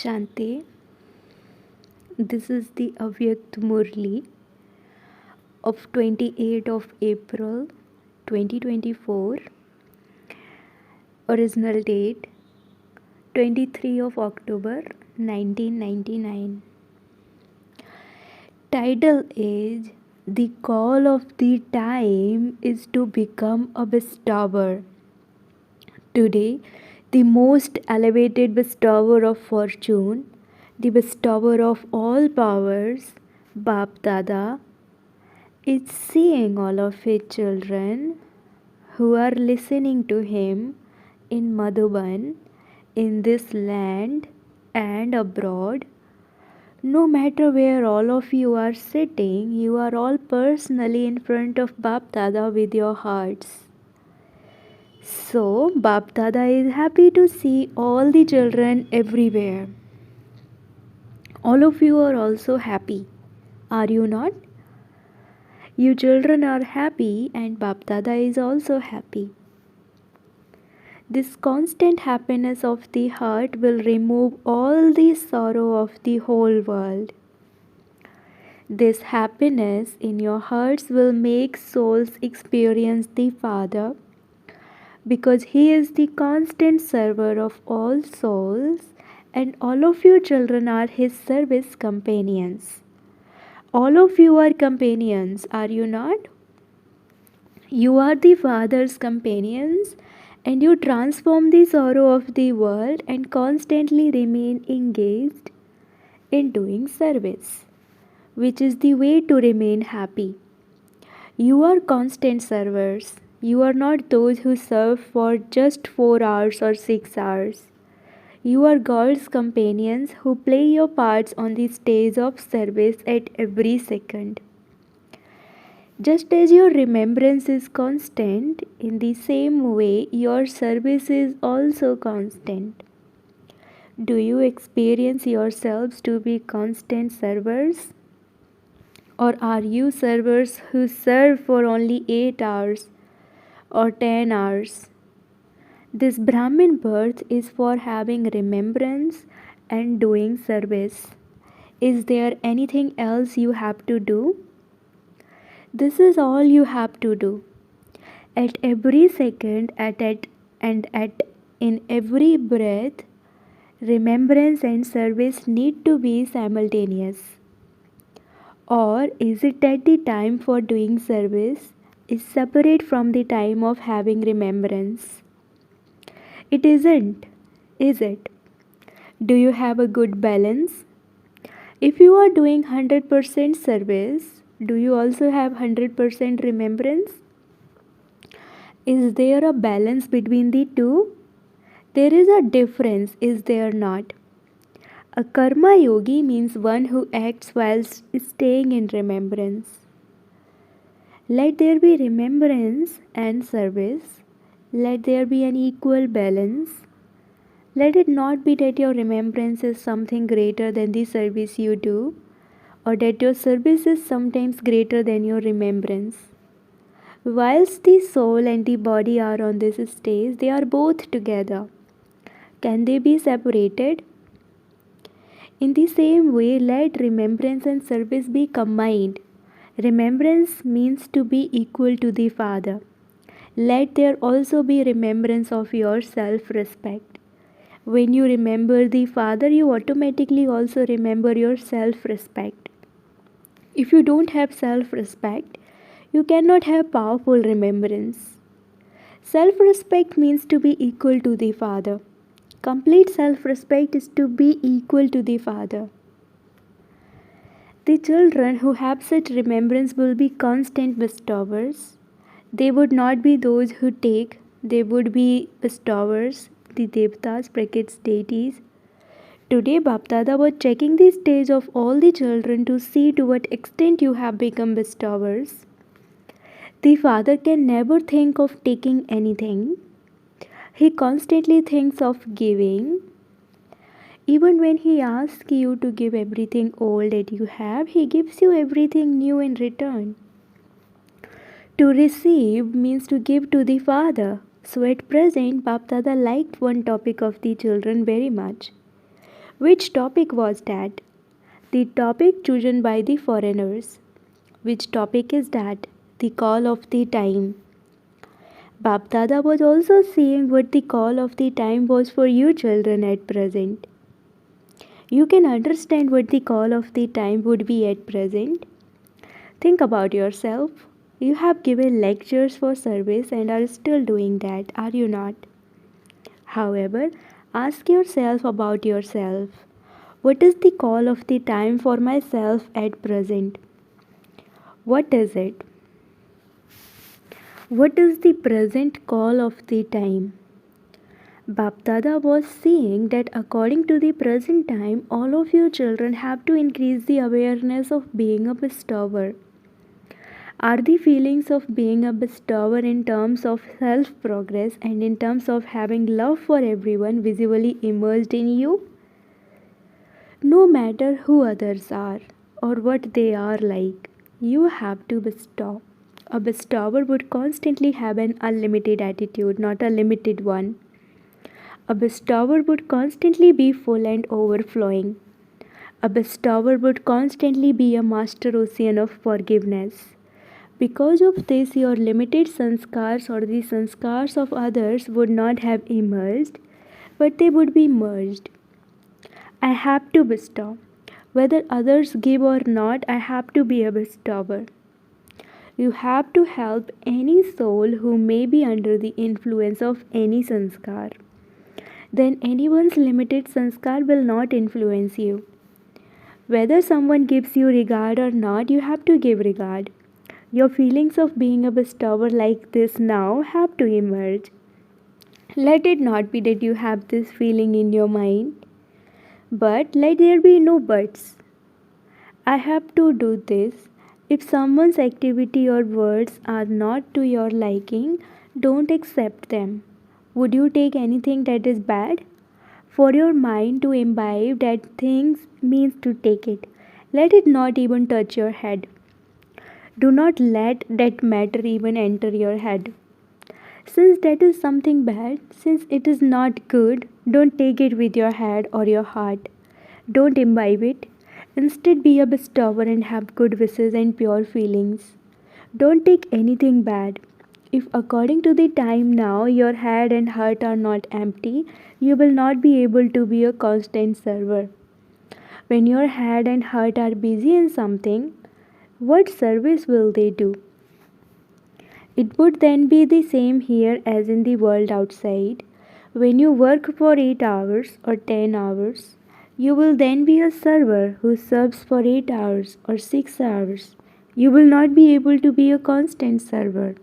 Shanti. This is the Avyakt Murli of 28th of April 2024. Original date 23 of October 1999. Title is The Call of the Time is to Become a Bestower. Today, the most elevated bestower of fortune, the bestower of all powers, Bap Dada, is seeing all of his children who are listening to him in Madhuban, in this land and abroad. No matter where all of you are sitting, you are all personally in front of Bap Dada with your hearts. So, Bap Dada is happy to see all the children everywhere. All of you are also happy, are you not? You children are happy and Bap Dada is also happy. This constant happiness of the heart will remove all the sorrow of the whole world. This happiness in your hearts will make souls experience the Father, because He is the constant server of all souls and all of you children are His service companions. All of you are companions, are you not? You are the Father's companions and you transform the sorrow of the world and constantly remain engaged in doing service, which is the way to remain happy. You are constant servers. You are not those who serve for just 4 hours or 6 hours. You are God's companions who play your parts on the stage of service at every second. Just as your remembrance is constant, in the same way your service is also constant. Do you experience yourselves to be constant servers? Or are you servers who serve for only 8 hours or 10 hours? This Brahmin birth is for having remembrance and doing service. Is there anything else you have to do? This is all you have to do. At every second, in every breath, remembrance and service need to be simultaneous. Or is it that the time for doing service is separate from the time of having remembrance? It isn't, is it? Do you have a good balance? If you are doing 100% service, do you also have 100% remembrance? Is there a balance between the two? There is a difference, is there not? A karma yogi means one who acts while staying in remembrance. Let there be remembrance and service. Let there be an equal balance. Let it not be that your remembrance is something greater than the service you do, or that your service is sometimes greater than your remembrance. Whilst the soul and the body are on this stage, they are both together. Can they be separated? In the same way, let remembrance and service be combined. Remembrance means to be equal to the Father. Let there also be remembrance of your self-respect. When you remember the Father, you automatically also remember your self-respect. If you don't have self-respect, you cannot have powerful remembrance. Self-respect means to be equal to the Father. Complete self-respect is to be equal to the Father. The children who have such remembrance will be constant bestowers. They would not be those who take, they would be bestowers, the Devtas, brackets deities. Today, Bapdada was checking the stage of all the children to see to what extent you have become bestowers. The Father can never think of taking anything. He constantly thinks of giving. Even when He asks you to give everything old that you have, He gives you everything new in return. To receive means to give to the Father. So at present, Bapdada liked one topic of the children very much, Which topic was that? The topic chosen by the foreigners. Which topic is that? The call of the time. Bab Dada was also seeing what the call of the time was for you children at present. You can understand what the call of the time would be at present. Think about yourself. You have given lectures for service and are still doing that, are you not? However, ask yourself about yourself. What is the call of the time for myself at present? What is it? What is the present call of the time? Bapdada was saying that according to the present time, all of you children have to increase the awareness of being a bestower. Are the feelings of being a bestower in terms of self progress and in terms of having love for everyone visibly emerged in you? No matter who others are or what they are like, you have to bestow. A bestower would constantly have an unlimited attitude, not a limited one. A bestower would constantly be full and overflowing. A bestower would constantly be a master ocean of forgiveness. Because of this, your limited sanskars or the sanskars of others would not have emerged, but they would be merged. I have to bestow. Whether others give or not, I have to be a bestower. You have to help any soul who may be under the influence of any sanskar. Then anyone's limited sanskar will not influence you. Whether someone gives you regard or not, you have to give regard. Your feelings of being a bestower like this now have to emerge. Let it not be that you have this feeling in your mind, but let there be no buts. I have to do this. If someone's activity or words are not to your liking, don't accept them. Would you take anything that is bad? For your mind to imbibe that things means to take it. Let it not even touch your head. Do not let that matter even enter your head. Since that is something bad, since it is not good, don't take it with your head or your heart. Don't imbibe it. Instead, be a bestower and have good wishes and pure feelings. Don't take anything bad. If according to the time now your head and heart are not empty, you will not be able to be a constant server. When your head and heart are busy in something, what service will they do? It would then be the same here as in the world outside. When you work for 8 hours or 10 hours, you will then be a server who serves for 8 hours or 6 hours. You will not be able to be a constant server.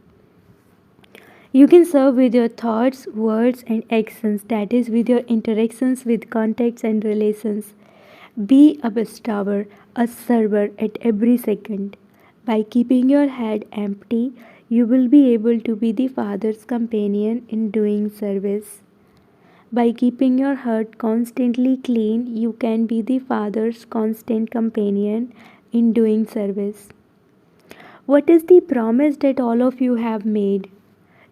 You can serve with your thoughts, words, and actions, that is, with your interactions with contacts and relations. Be a bestower, a server at every second. By keeping your head empty, you will be able to be the Father's companion in doing service. By keeping your heart constantly clean, you can be the Father's constant companion in doing service. What is the promise that all of you have made?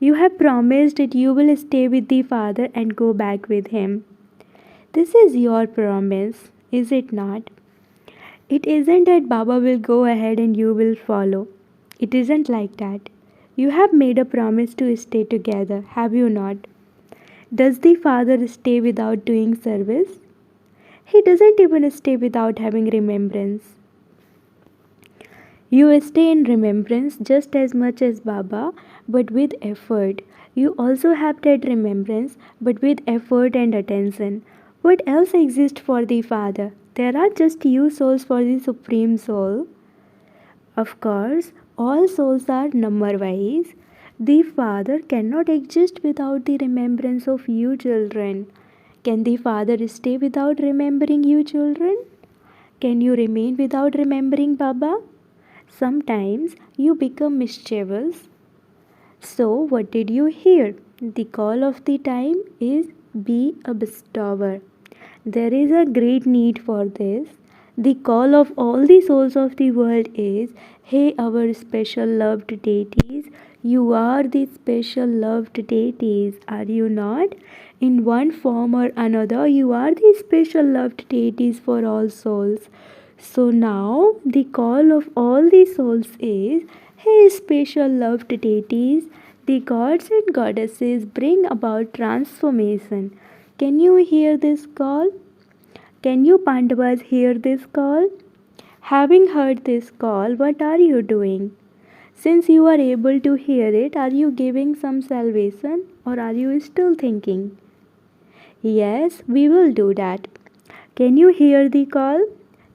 You have promised that you will stay with the Father and go back with Him. This is your promise, is it not? It isn't that Baba will go ahead and you will follow. It isn't like that. You have made a promise to stay together, have you not? Does the Father stay without doing service? He doesn't even stay without having remembrance. You stay in remembrance just as much as Baba, but with effort. You also have that remembrance, but with effort and attention. What else exists for the Father? There are just you souls for the Supreme Soul. Of course, all souls are number wise. The Father cannot exist without the remembrance of you children. Can the Father stay without remembering you children? Can you remain without remembering Baba? Sometimes you become mischievous. So, what did you hear? The call of the time is be a bestower. There is a great need for this. The call of all the souls of the world is, hey, our special loved deities, You are the special loved deities, are you not? In one form or another, you are the special loved deities for all souls. So now the call of all the souls is, hey, special loved deities, the gods and goddesses bring about transformation. Can you hear this call? Can you Pandavas hear this call? Having heard this call, what are you doing? Since you are able to hear it, are you giving some salvation or are you still thinking? Yes, we will do that. Can you hear the call?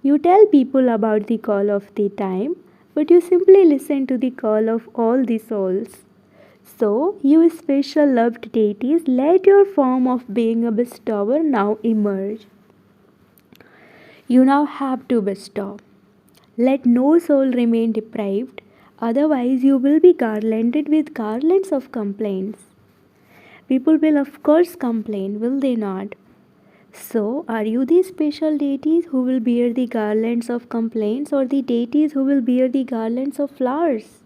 You tell people about the call of the time, but you simply listen to the call of all the souls. So, you special loved deities, let your form of being a bestower now emerge. You now have to bestow. Let no soul remain deprived, otherwise, you will be garlanded with garlands of complaints. People will, of course, complain, will they not? So, are you the special deities who will bear the garlands of complaints, or the deities who will bear the garlands of flowers?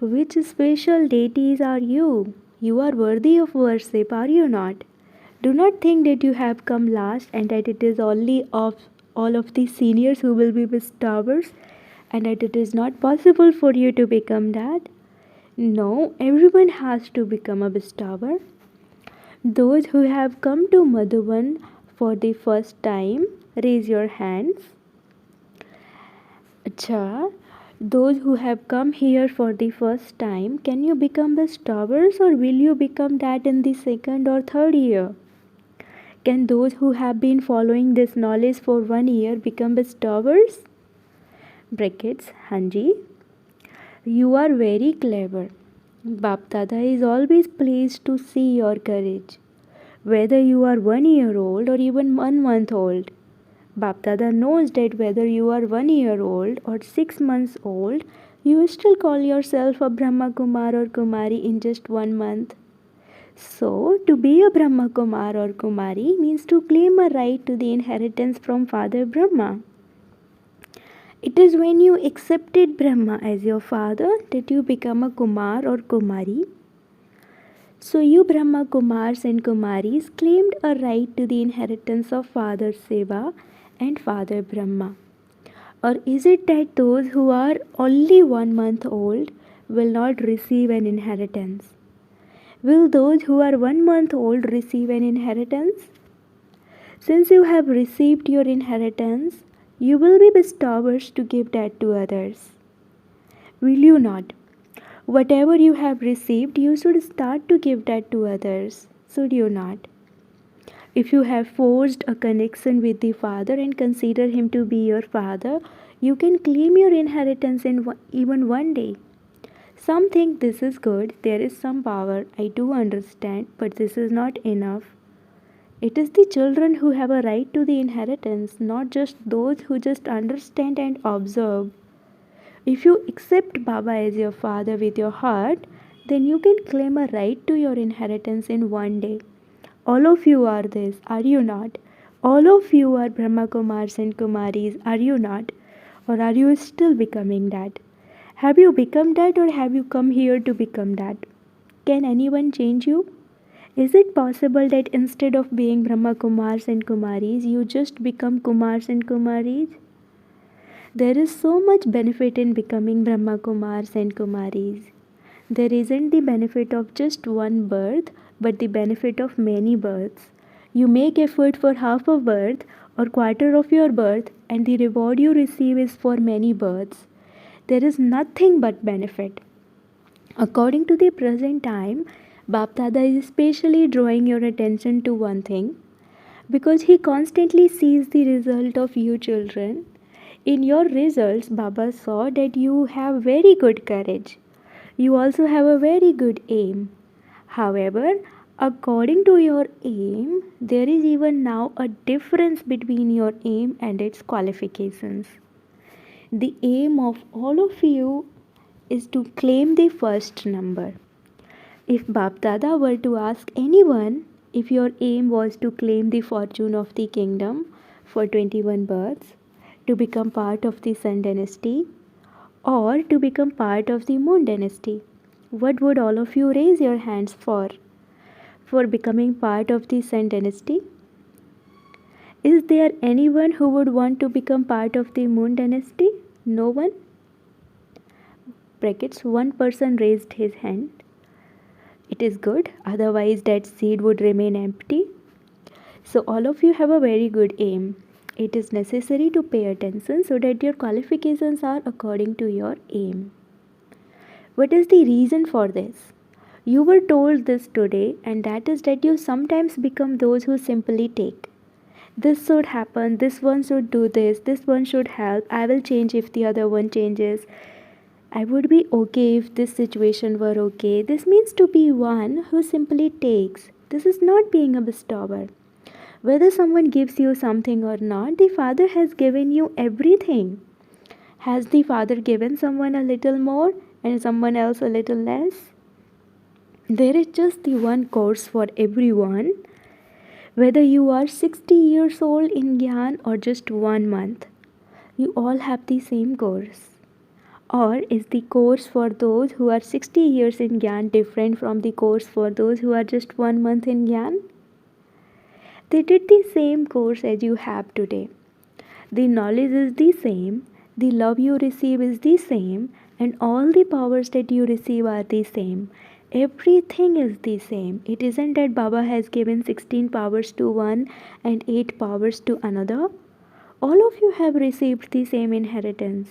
Which special deities are you? You are worthy of worship, are you not? Do not think that you have come last and that it is only of all of the seniors who will be bestowers and that it is not possible for you to become that. No, everyone has to become a bestower. Those who have come to Madhuban for the first time, raise your hands. Acha, those who have come here for the first time, can you become bestowers or will you become that in the second or third year? Can those who have been following this knowledge for 1 year become bestowers? Brackets, Hanji. You are very clever. Bap Dada is always pleased to see your courage. Whether you are 1 year old or even 1 month old, Bap Dada knows that whether you are 1 year old or 6 months old, you still call yourself a Brahma Kumar or Kumari in just 1 month. So, to be a Brahma Kumar or Kumari means to claim a right to the inheritance from Father Brahma. It is when you accepted Brahma as your father that you become a Kumar or Kumari. So, you Brahma Kumars and Kumaris claimed a right to the inheritance of Father Shiva and Father Brahma. Or is it that those who are only 1 month old will not receive an inheritance? Will those who are 1 month old receive an inheritance? Since you have received your inheritance, you will be bestowers to give that to others. Will you not? Whatever you have received, you should start to give that to others. Should you not? If you have forged a connection with the Father and consider Him to be your Father, you can claim your inheritance in even 1 day. Some think this is good, there is some power, I do understand, but this is not enough. It is the children who have a right to the inheritance, not just those who just understand and observe. If you accept Baba as your father with your heart, then you can claim a right to your inheritance in 1 day. All of you are this, are you not? All of you are Brahma Kumars and Kumaris, are you not? Or are you still becoming that? Have you become that or have you come here to become that? Can anyone change you? Is it possible that instead of being Brahma Kumars and Kumaris, you just become Kumars and Kumaris? There is so much benefit in becoming Brahma Kumars and Kumaris. There isn't the benefit of just one birth, but the benefit of many births. You make effort for half a birth or quarter of your birth, and the reward you receive is for many births. There is nothing but benefit. According to the present time, Bap Dada is especially drawing your attention to one thing because he constantly sees the result of you children. In your results, Baba saw that you have very good courage. You also have a very good aim. However, according to your aim, there is even now a difference between your aim and its qualifications. The aim of all of you is to claim the first number. If Bap Dada were to ask anyone if your aim was to claim the fortune of the kingdom for 21 births, to become part of the Sun dynasty, or to become part of the Moon dynasty, what would all of you raise your hands for? For becoming part of the Sen dynasty? Is there anyone who would want to become part of the Moon dynasty? No one? Brackets, one person raised his hand. It is good, otherwise that seat would remain empty. So all of you have a very good aim. It is necessary to pay attention so that your qualifications are according to your aim. What is the reason for this? You were told this today, and that is that you sometimes become those who simply take. This should happen, this one should do this one should help, I will change if the other one changes. I would be okay if this situation were okay. This means to be one who simply takes. This is not being a bestower. Whether someone gives you something or not, the Father has given you everything. Has the Father given someone a little more and someone else a little less? There is just the one course for everyone. Whether you are 60 years old in Gyan or just 1 month, you all have the same course. Or is the course for those who are 60 years in Gyan different from the course for those who are just 1 month in Gyan? They did the same course as you have today. The knowledge is the same, the love you receive is the same, and all the powers that you receive are the same. Everything is the same. It isn't that Baba has given 16 powers to one and 8 powers to another. All of you have received the same inheritance.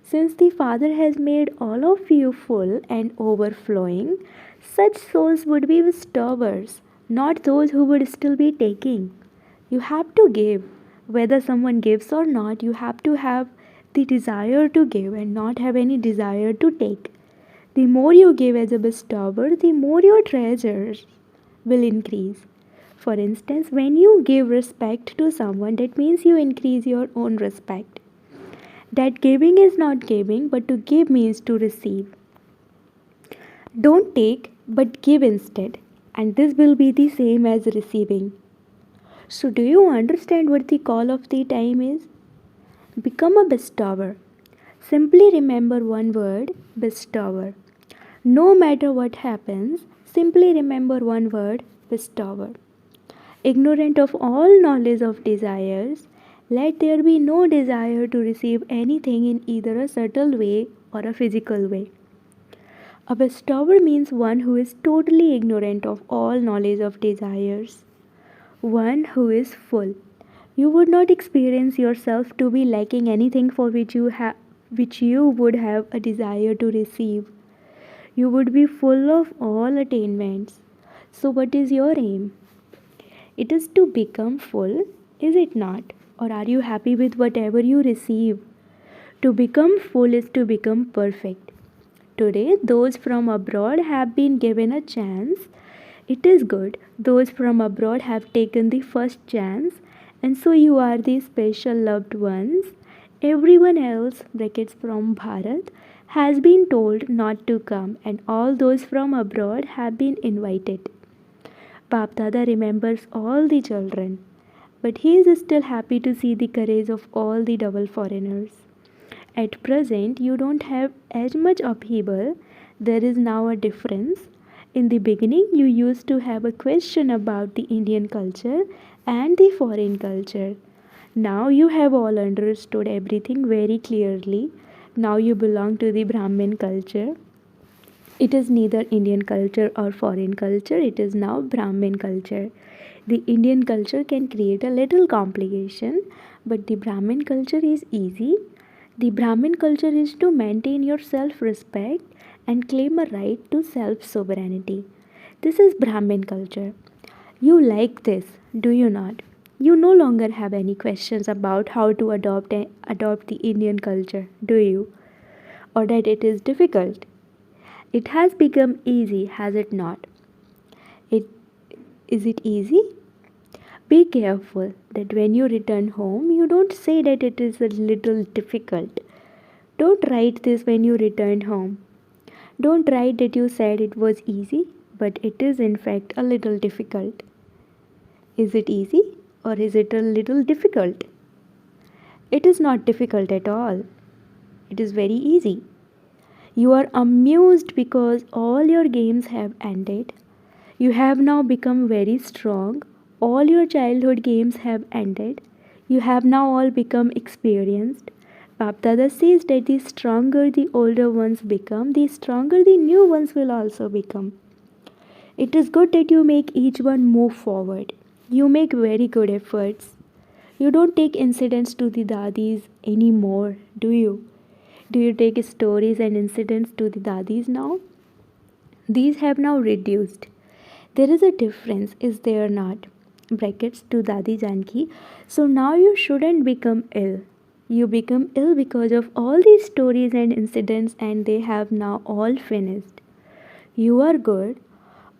Since the Father has made all of you full and overflowing, such souls would be bestowers, not those who would still be taking. You have to give. Whether someone gives or not, you have to have the desire to give and not have any desire to take. The more you give as a bestower, the more your treasures will increase. For instance, when you give respect to someone, that means you increase your own respect. That giving is not giving, but to give means to receive. Don't take, but give instead, and this will be the same as receiving. So, do you understand what the call of the time is? Become a bestower. Simply remember one word, bestower. No matter what happens, simply remember one word, bestower. Ignorant of all knowledge of desires, let there be no desire to receive anything in either a subtle way or a physical way. A bestower means one who is totally ignorant of all knowledge of desires, one who is full. You would not experience yourself to be lacking anything for which you would have a desire to receive. You would be full of all attainments. So what is your aim? It is to become full, is it not? Or are you happy with whatever you receive? To become full is to become perfect. Today, those from abroad have been given a chance. It is good. Those from abroad have taken the first chance, and so you are the special loved ones. Everyone else, brackets from Bharat, has been told not to come, and all those from abroad have been invited. Bap Dada remembers all the children, but he is still happy to see the courage of all the double foreigners. At present, you don't have as much upheaval. There is now a difference. In the beginning, you used to have a question about the Indian culture and the foreign culture. Now you have all understood everything very clearly. Now you belong to the Brahmin culture. It is neither Indian culture or foreign culture, it is now Brahmin culture. The Indian culture can create a little complication, but the Brahmin culture is easy. The Brahmin culture is to maintain your self respect and claim a right to self sovereignty. This is Brahmin culture. You like this, do you not? You no longer have any questions about how to adopt the Indian culture, do you? Or that it is difficult? It has become easy, has it not? It is it easy? Be careful that when you return home, you don't say that it is a little difficult. Don't write this when you return home. Don't write that you said it was easy, but it is in fact a little difficult. Is it easy or is it a little difficult? It is not difficult at all. It is very easy. You are amused because all your games have ended. You have now become very strong. All your childhood games have ended. You have now all become experienced. Bap Dada says that the stronger the older ones become, the stronger the new ones will also become. It is good that you make each one move forward. You make very good efforts. You don't take incidents to the dadis anymore, do you? Do you take stories and incidents to the dadis now? These have now reduced. There is a difference, is there not? Brackets to Dadi Janki. So now you shouldn't become ill. You become ill because of all these stories and incidents, and they have now all finished. You are good.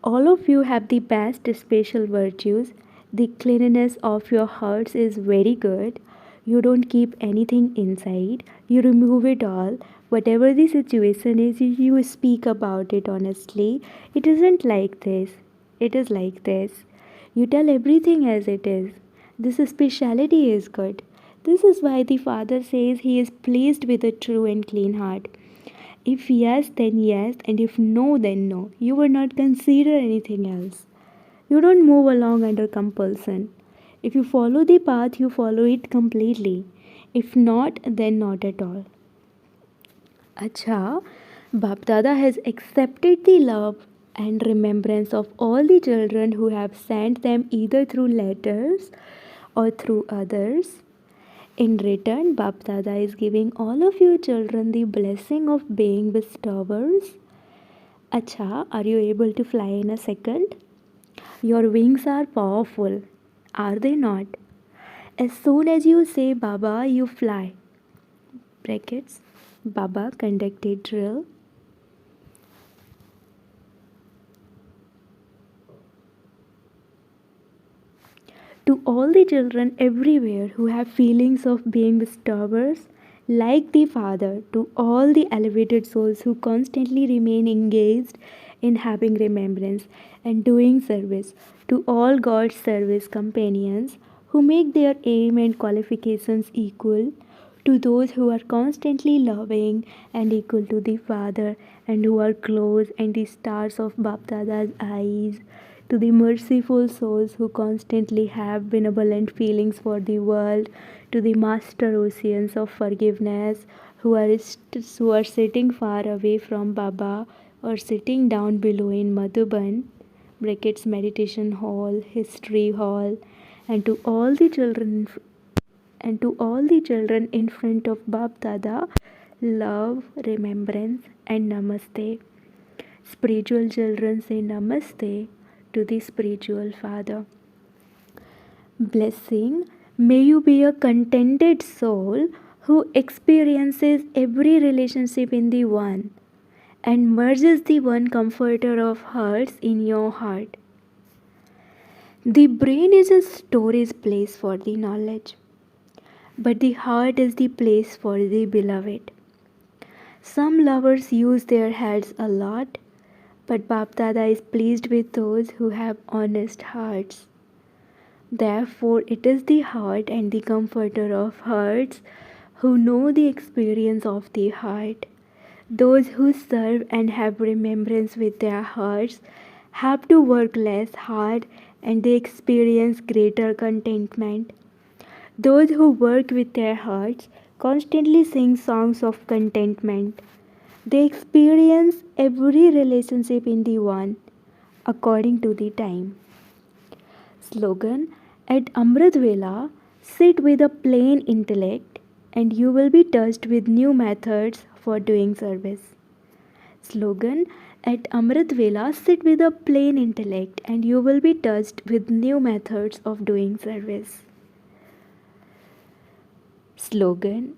All of you have the best special virtues. The cleanliness of your hearts is very good. You don't keep anything inside. You remove it all. Whatever the situation is, you speak about it honestly. It isn't like this. It is like this. You tell everything as it is. This speciality is good. This is why the Father says He is pleased with a true and clean heart. If yes, then yes, and if no, then no. You would not consider anything else. You don't move along under compulsion. If you follow the path, you follow it completely. If not, then not at all. Acha, Bap Dada has accepted the love and remembrance of all the children who have sent them either through letters or through others. In return, Bap Dada is giving all of you children the blessing of being bestowers. Acha, are you able to fly in a second? Your wings are powerful, are they not? As soon as you say Baba, you fly. Brackets. Baba conducted drill. To all the children everywhere who have feelings of being bestowers, like the Father, to all the elevated souls who constantly remain engaged in having remembrance and doing service, to all God's service companions who make their aim and qualifications equal, to those who are constantly loving and equal to the Father and who are close and the stars of Bapdada's eyes, to the merciful souls who constantly have benevolent feelings for the world, to the master oceans of forgiveness who are sitting far away from Baba or sitting down below in Madhuban, brackets meditation hall, history hall, and to all the children in front of Bap Dada, love, remembrance, and namaste. Spiritual children say namaste to the spiritual Father. Blessing, may you be a contented soul who experiences every relationship in the One and merges the One Comforter of hearts in your heart. The brain is a storage place for the knowledge, but the heart is the place for the beloved. Some lovers use their heads a lot, but Bap Dada is pleased with those who have honest hearts. Therefore, it is the heart and the comforter of hearts who know the experience of the heart. Those who serve and have remembrance with their hearts have to work less hard and they experience greater contentment. Those who work with their hearts constantly sing songs of contentment. They experience every relationship in the One according to the time. Slogan, at Amrit Vela, sit with a plain intellect and you will be touched with new methods for doing service. Slogan, at Amrit Vela, sit with a plain intellect and you will be touched with new methods of doing service. Slogan,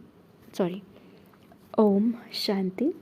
Om Shanti.